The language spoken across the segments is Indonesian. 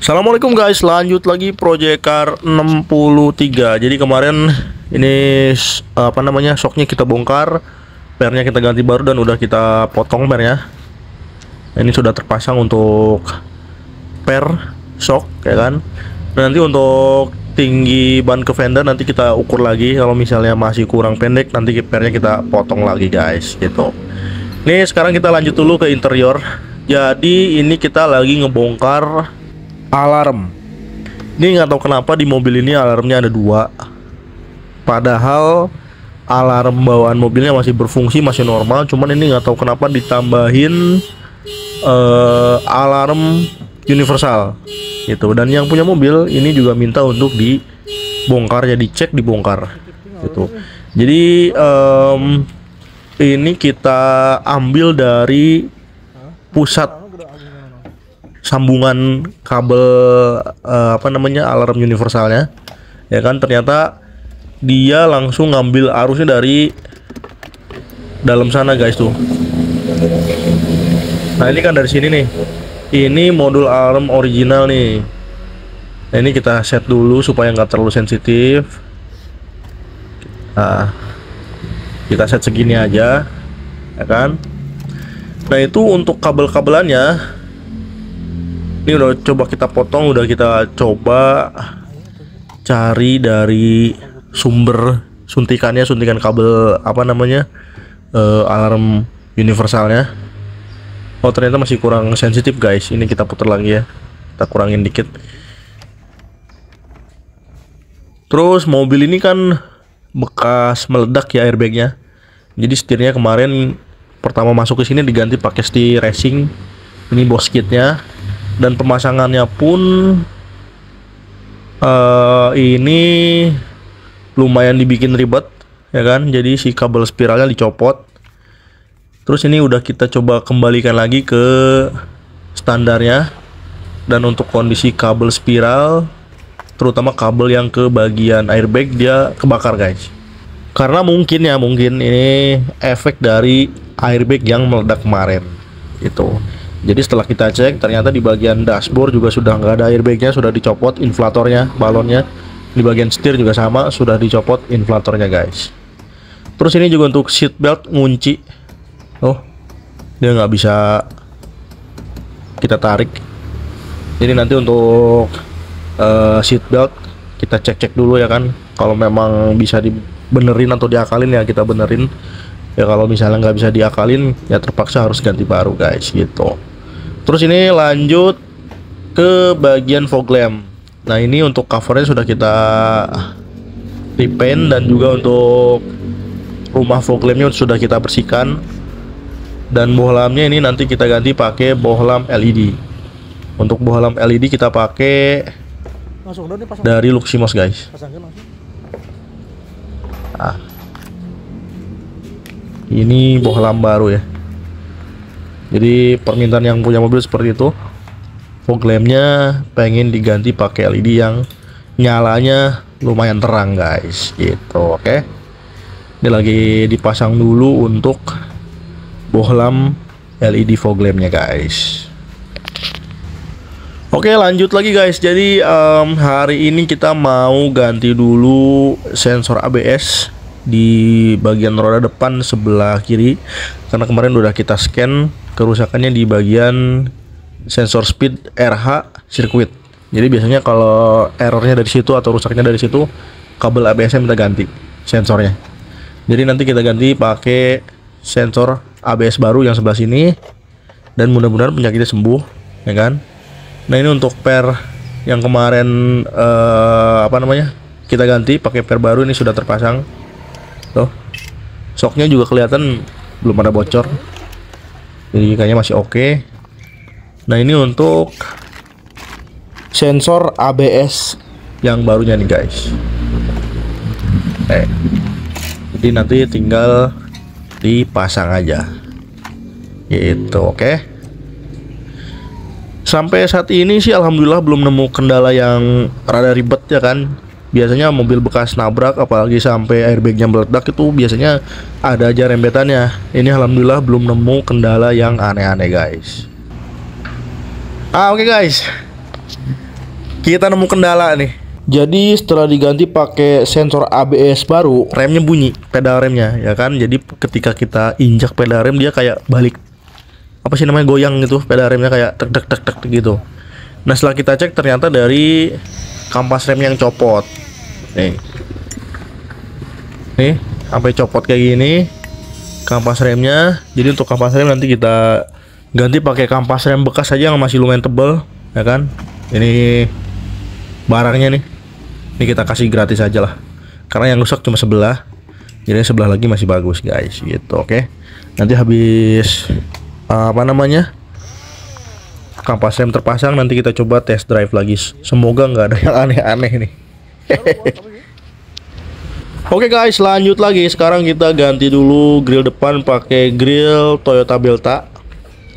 Assalamualaikum guys, lanjut lagi Project Car 63. Jadi kemarin ini shocknya kita bongkar, pernya kita ganti baru dan udah kita potong pernya. Ini sudah terpasang untuk per shock ya kan. Nanti untuk tinggi ban ke fender nanti kita ukur lagi, kalau misalnya masih kurang pendek nanti pernya kita potong lagi guys gitu. Nih sekarang kita lanjut dulu ke interior. Jadi ini kita lagi ngebongkar alarm. Ini nggak tahu kenapa di mobil ini alarmnya ada dua, padahal alarm bawaan mobilnya masih berfungsi, masih normal. Cuman ini nggak tahu kenapa ditambahin alarm universal gitu. Dan yang punya mobil ini juga minta untuk dibongkar, ya dicek, dibongkar gitu. Jadi ini kita ambil dari pusat sambungan kabel alarm universalnya ya kan. Ternyata dia langsung ngambil arusnya dari dalam sana guys tuh. Nah ini kan dari sini nih, ini modul alarm original nih. Nah ini kita set dulu supaya nggak terlalu sensitif. Nah kita set segini aja ya kan. Nah itu untuk kabel-kabelannya ini udah coba kita potong, udah kita coba cari dari sumber suntikan kabel alarm universalnya. Oh ternyata masih kurang sensitif guys. Ini kita putar lagi ya, kita kurangin dikit. Terus mobil ini kan bekas meledak ya airbagnya. Jadi setirnya kemarin pertama masuk ke sini diganti pakai setir racing. Ini bos kitnya. Dan pemasangannya pun ini lumayan dibikin ribet ya kan. Jadi si kabel spiralnya dicopot. Terus ini udah kita coba kembalikan lagi ke standarnya. Dan untuk kondisi kabel spiral, terutama kabel yang ke bagian airbag, dia kebakar guys. Karena mungkin ini efek dari airbag yang meledak kemarin gitu. Jadi setelah kita cek, ternyata di bagian dashboard juga sudah nggak ada airbagnya, sudah dicopot inflatornya, balonnya. Di bagian setir juga sama, sudah dicopot inflatornya guys. Terus ini juga untuk seat belt ngunci. Oh, dia nggak bisa kita tarik. Jadi nanti untuk seat belt kita cek dulu ya kan. Kalau memang bisa dibenerin atau diakalin ya kita benerin. Ya kalau misalnya nggak bisa diakalin ya terpaksa harus ganti baru guys gitu. Terus ini lanjut ke bagian fog lamp. Nah ini untuk covernya sudah kita repaint, dan juga untuk rumah fog lampnya sudah kita bersihkan. Dan bohlamnya ini nanti kita ganti pakai bohlam LED. Untuk bohlam LED kita pakai dari Luximos guys. Nah, ini bohlam baru ya. Jadi permintaan yang punya mobil seperti itu. Fog lampnya pengen diganti pakai LED yang nyalanya lumayan terang guys gitu. Oke, ini lagi dipasang dulu untuk bohlam LED fog lampnya guys. Oke lanjut lagi guys. Jadi hari ini kita mau ganti dulu sensor ABS di bagian roda depan sebelah kiri, karena kemarin udah kita scan kerusakannya di bagian sensor speed RH sirkuit. Jadi biasanya kalau errornya dari situ atau rusaknya dari situ, kabel ABS-nya minta ganti sensornya. Jadi nanti kita ganti pakai sensor ABS baru yang sebelah sini, dan mudah-mudahan penyakitnya sembuh ya kan. Nah ini untuk per yang kemarin kita ganti pakai per baru, ini sudah terpasang. Tuh, shocknya juga kelihatan belum ada bocor, jadi kayaknya masih oke. Nah ini untuk sensor ABS yang barunya nih guys. Jadi nanti tinggal dipasang aja gitu. Oke. Sampai saat ini sih alhamdulillah belum nemu kendala yang rada ribet ya kan. Biasanya mobil bekas nabrak, apalagi sampai airbagnya meledak, itu biasanya ada aja rembetannya. Ini alhamdulillah belum nemu kendala yang aneh-aneh guys. Oke guys, Kita nemu kendala nih. Jadi setelah diganti pakai sensor ABS baru, remnya bunyi, pedal remnya, ya kan. Jadi ketika kita injak pedal rem dia kayak balik, apa sih namanya, goyang gitu, pedal remnya kayak tek tek tek tek gitu. Nah setelah kita cek ternyata dari kampas rem yang copot. Nih sampai copot kayak gini kampas remnya. Jadi untuk kampas rem nanti kita ganti pakai kampas rem bekas aja yang masih lumayan tebal, ya kan. Ini barangnya nih. Ini kita kasih gratis aja lah. Karena yang rusak cuma sebelah. Jadi sebelah lagi masih bagus guys gitu, oke. Nanti habis apa namanya, kampas rem terpasang, nanti kita coba test drive lagi. Semoga nggak ada yang aneh-aneh nih. Oke guys, lanjut lagi. Sekarang kita ganti dulu grill depan pakai grill Toyota Belta.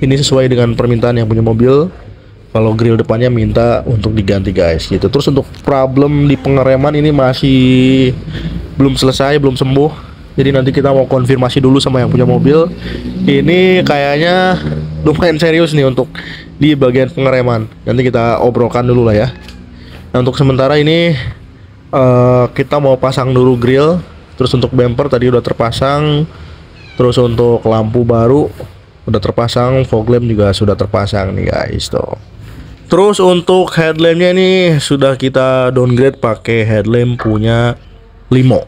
Ini sesuai dengan permintaan yang punya mobil. Kalau grill depannya minta untuk diganti guys gitu. Terus untuk problem di pengereman ini masih belum selesai, belum sembuh. Jadi nanti kita mau konfirmasi dulu sama yang punya mobil. Ini kayaknya lumayan serius nih untuk di bagian pengereman. Nanti kita obrolkan dulu lah ya. Nah untuk sementara ini kita mau pasang dulu grill. Terus untuk bumper tadi udah terpasang. Terus untuk lampu baru udah terpasang, fog lamp juga sudah terpasang nih guys tuh. Terus untuk headlampnya nih sudah kita downgrade pakai headlamp punya Limo.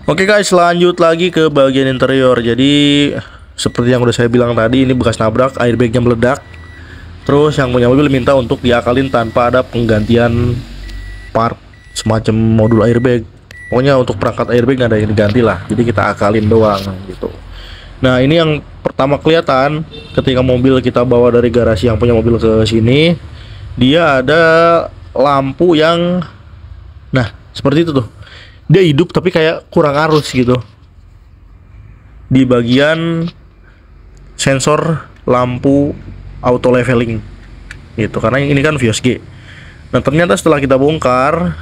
Oke guys, lanjut lagi ke bagian interior. Jadi seperti yang udah saya bilang tadi, ini bekas nabrak, airbagnya meledak. Terus yang punya mobil minta untuk diakalin tanpa ada penggantian part semacam modul airbag. Pokoknya untuk perangkat airbag nggak ada yang diganti lah. Jadi kita akalin doang gitu. Nah ini yang pertama kelihatan ketika mobil kita bawa dari garasi yang punya mobil ke sini, dia ada lampu yang, nah seperti itu tuh, dia hidup tapi kayak kurang arus gitu di bagian sensor lampu auto leveling gitu, karena ini kan Vios G. Nah ternyata setelah kita bongkar,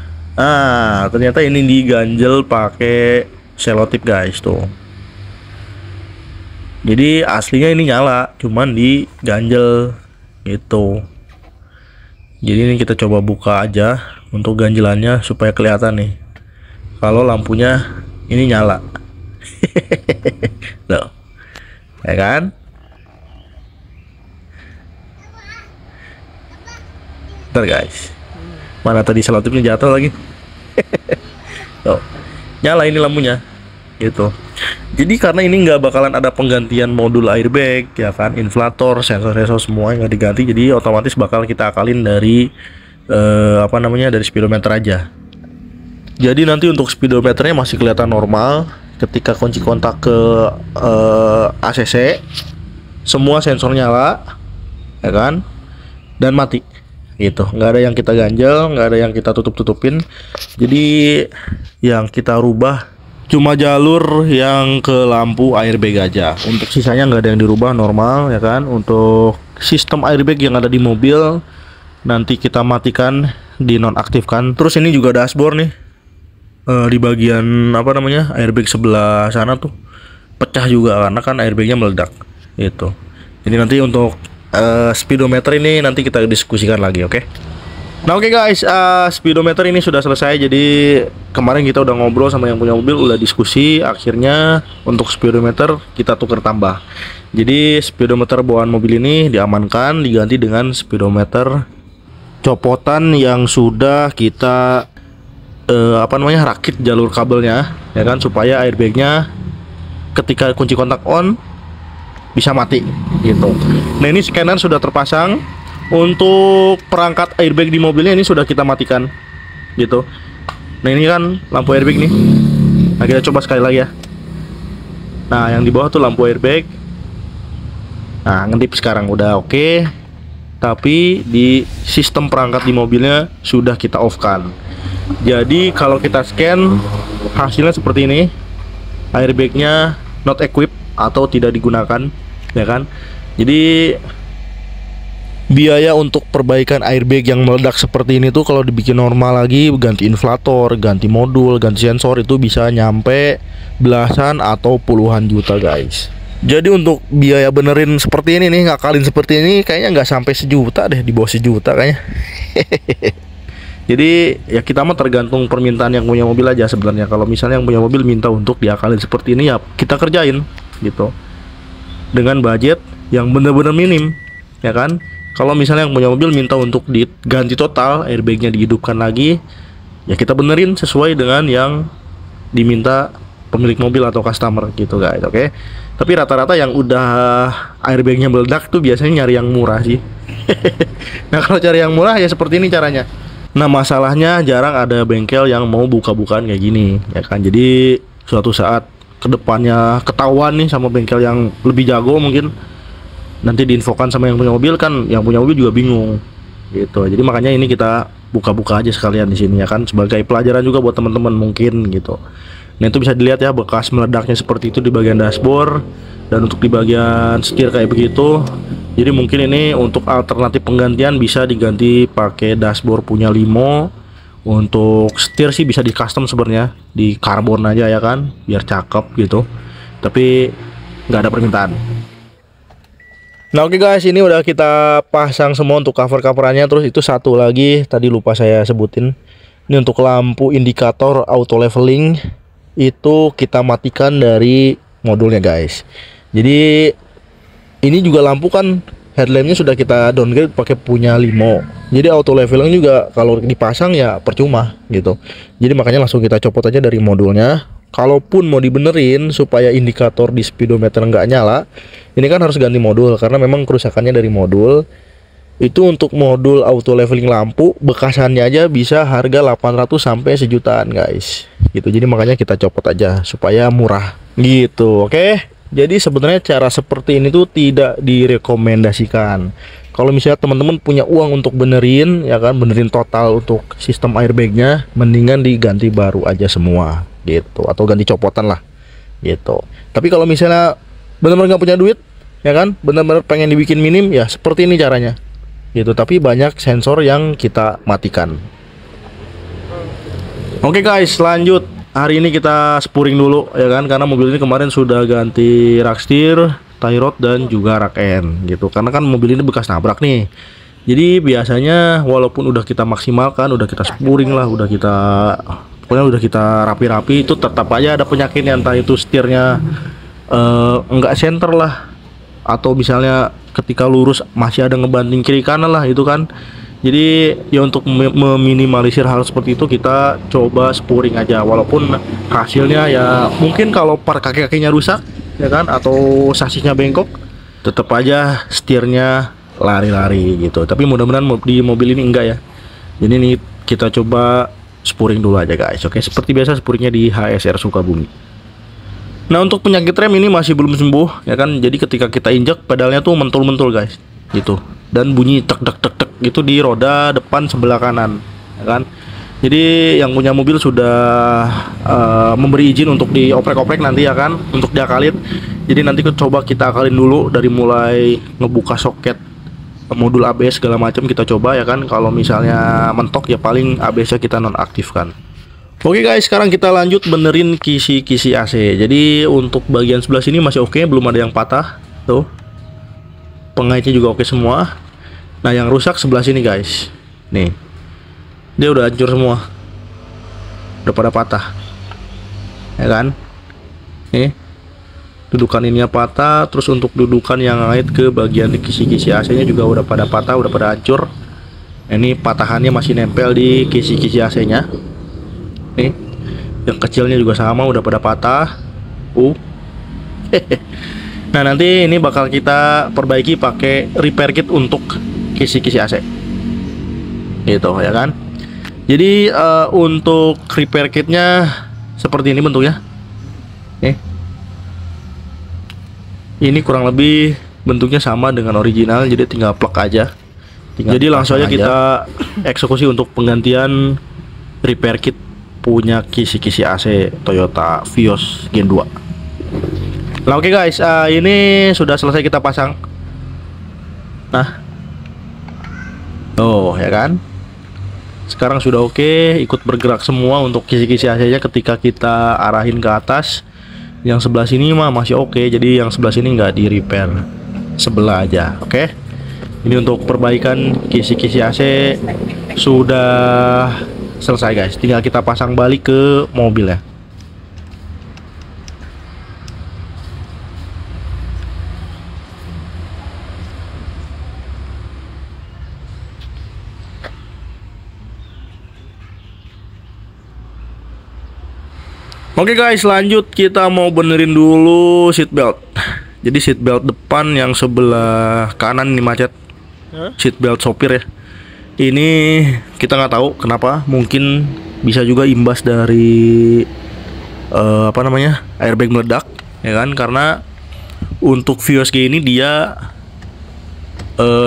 ternyata ini diganjel pakai selotip guys tuh. Jadi aslinya ini nyala, cuman diganjel gitu. Jadi ini kita coba buka aja untuk ganjelannya supaya kelihatan nih kalau lampunya ini nyala. Loh, ya kan? Bentar guys, mana tadi selotipnya jatuh lagi. Tuh, nyala ini lampunya gitu. Jadi karena ini nggak bakalan ada penggantian modul airbag, ya kan, inflator, sensor semua nggak diganti, jadi otomatis bakal kita akalin dari apa namanya, dari speedometer aja. Jadi nanti untuk speedometernya masih kelihatan normal. Ketika kunci kontak ke ACC, semua sensor nyala, ya kan, dan mati gitu. Nggak ada yang kita ganjel, nggak ada yang kita tutup-tutupin. Jadi yang kita rubah cuma jalur yang ke lampu airbag aja. Untuk sisanya nggak ada yang dirubah, normal ya kan. Untuk sistem airbag yang ada di mobil nanti kita matikan, dinonaktifkan. Terus ini juga dashboard nih, di bagian apa namanya, airbag sebelah sana tuh pecah juga karena kan airbagnya meledak gitu. Jadi nanti untuk speedometer ini nanti kita diskusikan lagi, oke? Nah oke guys, speedometer ini sudah selesai. Jadi kemarin kita udah ngobrol sama yang punya mobil, udah diskusi. Akhirnya untuk speedometer kita tuker tambah. Jadi speedometer bawaan mobil ini diamankan, diganti dengan speedometer copotan yang sudah kita apa namanya, rakit jalur kabelnya, ya kan, supaya airbagnya ketika kunci kontak on bisa mati gitu. Nah ini scanner sudah terpasang. Untuk perangkat airbag di mobilnya ini sudah kita matikan gitu. Nah ini kan lampu airbag nih. Nah kita coba sekali lagi ya. Nah yang di bawah tuh lampu airbag. Nah ngedip sekarang udah oke. Tapi di sistem perangkat di mobilnya sudah kita off kan. Jadi kalau kita scan hasilnya seperti ini. Airbagnya not equipped atau tidak digunakan, ya kan. Jadi biaya untuk perbaikan airbag yang meledak seperti ini tuh kalau dibikin normal lagi, ganti inflator, ganti modul, ganti sensor, itu bisa nyampe belasan atau puluhan juta guys. Jadi untuk biaya benerin seperti ini nih, ngakalin seperti ini kayaknya nggak sampai 1 juta deh, di bawah 1 juta kayaknya. Jadi ya kita mah tergantung permintaan yang punya mobil aja sebenarnya. Kalau misalnya yang punya mobil minta untuk diakalin seperti ini, ya kita kerjain gitu. Dengan budget yang bener-bener minim, ya kan? Kalau misalnya yang punya mobil minta untuk diganti total, airbagnya dihidupkan lagi, ya kita benerin sesuai dengan yang diminta pemilik mobil atau customer gitu guys, oke? Tapi rata-rata yang udah airbagnya meledak tuh biasanya nyari yang murah sih. Nah kalau cari yang murah ya seperti ini caranya. Nah masalahnya jarang ada bengkel yang mau buka-bukaan kayak gini, ya kan? Jadi suatu saat kedepannya ketahuan nih sama bengkel yang lebih jago, mungkin nanti diinfokan sama yang punya mobil, kan yang punya mobil juga bingung gitu. Jadi makanya ini kita buka-buka aja sekalian di sini, ya kan, sebagai pelajaran juga buat teman-teman mungkin gitu. Nah itu bisa dilihat ya bekas meledaknya seperti itu di bagian dashboard, dan untuk di bagian setir kayak begitu. Jadi mungkin ini untuk alternatif penggantian bisa diganti pakai dashboard punya Limo. Untuk setir sih bisa di custom sebenarnya, di karbon aja ya kan, biar cakep gitu. Tapi nggak ada permintaan. Nah oke guys, ini udah kita pasang semua untuk cover-coverannya. Terus itu satu lagi tadi lupa saya sebutin. Ini untuk lampu indikator auto leveling, itu kita matikan dari modulnya guys. Jadi ini juga lampu kan headlampnya sudah kita downgrade pakai punya Limo. Jadi auto leveling juga kalau dipasang ya percuma gitu. Jadi makanya langsung kita copot aja dari modulnya. Kalaupun mau dibenerin supaya indikator di speedometer nggak nyala, ini kan harus ganti modul karena memang kerusakannya dari modul. Itu untuk modul auto leveling lampu bekasannya aja bisa harga 800 sampai 1 jutaan guys. Gitu. Jadi makanya kita copot aja supaya murah. Gitu, oke? Jadi sebenarnya cara seperti ini tuh tidak direkomendasikan. Kalau misalnya teman-teman punya uang untuk benerin, ya kan, benerin total untuk sistem airbagnya, mendingan diganti baru aja semua gitu, atau ganti copotan lah gitu. Tapi kalau misalnya benar-benar nggak punya duit, ya kan, benar-benar pengen dibikin minim, ya seperti ini caranya gitu. Tapi banyak sensor yang kita matikan. Oke guys, lanjut. Hari ini kita spuring dulu ya kan, karena mobil ini kemarin sudah ganti rak setir, tie rod, dan juga rak end gitu. Karena kan mobil ini bekas nabrak nih. Jadi biasanya walaupun udah kita maksimalkan, udah kita spuring lah, udah kita pokoknya udah kita rapi-rapi, itu tetap aja ada penyakitnya, entah itu setirnya enggak center lah, atau misalnya ketika lurus masih ada ngebanting kiri kanan lah itu kan. Jadi ya untuk meminimalisir hal seperti itu kita coba spuring aja, walaupun hasilnya ya mungkin kalau par kaki-kakinya rusak ya kan, atau sasisnya bengkok, tetap aja setirnya lari-lari gitu. Tapi mudah-mudahan di mobil ini enggak ya. Jadi ini kita coba spuring dulu aja guys. Oke, seperti biasa spuringnya di HSR Sukabumi. Nah untuk penyakit rem ini masih belum sembuh ya kan. Jadi ketika kita injak pedalnya tuh mentul-mentul guys gitu, dan bunyi tek tek tek tek gitu di roda depan sebelah kanan ya kan. Jadi yang punya mobil sudah memberi izin untuk dioprek-oprek nanti ya kan, untuk diakalin. Jadi nanti coba kita akalin dulu, dari mulai ngebuka soket modul ABS segala macam kita coba ya kan. Kalau misalnya mentok ya paling ABS-nya kita nonaktifkan. Oke guys, sekarang kita lanjut benerin kisi-kisi AC. Jadi untuk bagian sebelah sini masih oke, belum ada yang patah tuh. Pengaitnya juga oke semua. Nah yang rusak sebelah sini guys, nih dia udah hancur semua, udah pada patah ya kan. Nih dudukan ininya patah. Terus untuk dudukan yang ngait ke bagian kisi-kisi AC nya juga udah pada patah, udah pada hancur. Ini patahannya masih nempel di kisi-kisi AC nya. Nih yang kecilnya juga sama, udah pada patah. Nah nanti ini bakal kita perbaiki pakai repair kit untuk kisi-kisi AC gitu ya kan. Jadi untuk repair kitnya seperti ini bentuknya. Ini kurang lebih bentuknya sama dengan original, jadi tinggal plug aja. Jadi langsung aja kita eksekusi untuk penggantian repair kit punya kisi-kisi AC Toyota Vios Gen 2. Nah oke guys, ini sudah selesai kita pasang. Nah, oh ya kan, sekarang sudah oke, ikut bergerak semua untuk kisi-kisi AC nya ketika kita arahin ke atas. Yang sebelah sini mah masih oke, jadi yang sebelah sini nggak di repair, sebelah aja. Oke. Ini untuk perbaikan kisi-kisi AC sudah selesai guys. Tinggal kita pasang balik ke mobil ya. Oke guys, lanjut kita mau benerin dulu seat belt. Jadi seat belt depan yang sebelah kanan ini macet. Seat belt sopir ya. Ini kita nggak tahu kenapa. Mungkin bisa juga imbas dari airbag meledak, ya kan? Karena untuk Vios G ini dia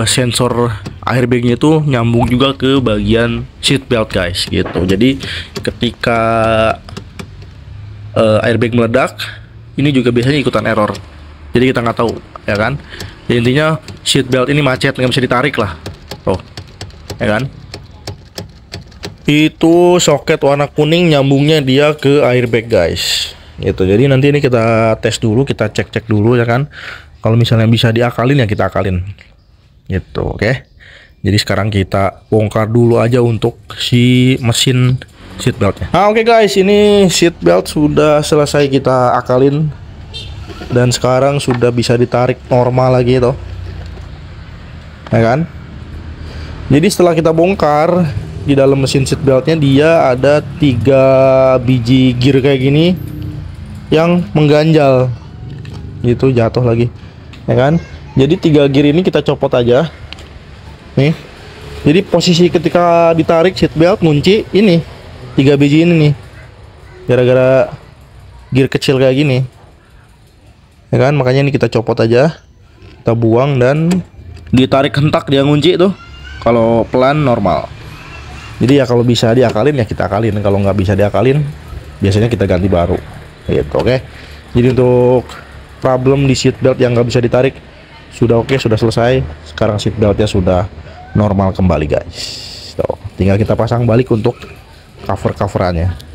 sensor airbagnya itu nyambung juga ke bagian seat belt guys, gitu. Jadi ketika airbag meledak, ini juga biasanya ikutan error. Jadi kita nggak tahu, ya kan? Jadi intinya seat belt ini macet, nggak bisa ditarik lah, tuh, ya kan? Itu soket warna kuning nyambungnya dia ke airbag guys, gitu. Jadi nanti ini kita tes dulu, kita cek dulu ya kan. Kalau misalnya bisa diakalin ya kita akalin, gitu, oke? Jadi sekarang kita bongkar dulu aja untuk si mesin seat beltnya. Oke guys, ini seat belt sudah selesai kita akalin dan sekarang sudah bisa ditarik normal lagi toh, ya kan? Jadi setelah kita bongkar, di dalam mesin seat beltnya dia ada 3 biji gear kayak gini yang mengganjal, gitu, jatuh lagi, ya kan? Jadi 3 gear ini kita copot aja, nih. Jadi posisi ketika ditarik seat belt ngunci ini 3 biji ini nih, gara-gara gear kecil kayak gini, ya kan? Makanya ini kita copot aja, kita buang dan ditarik hentak dia ngunci tuh. Kalau pelan normal. Jadi ya kalau bisa diakalin ya kita akalin, kalau nggak bisa diakalin biasanya kita ganti baru, gitu, oke? Jadi untuk problem di seat belt yang nggak bisa ditarik sudah oke, sudah selesai. Sekarang seat beltnya sudah normal kembali guys. Tuh, tinggal kita pasang balik untuk cover-coverannya.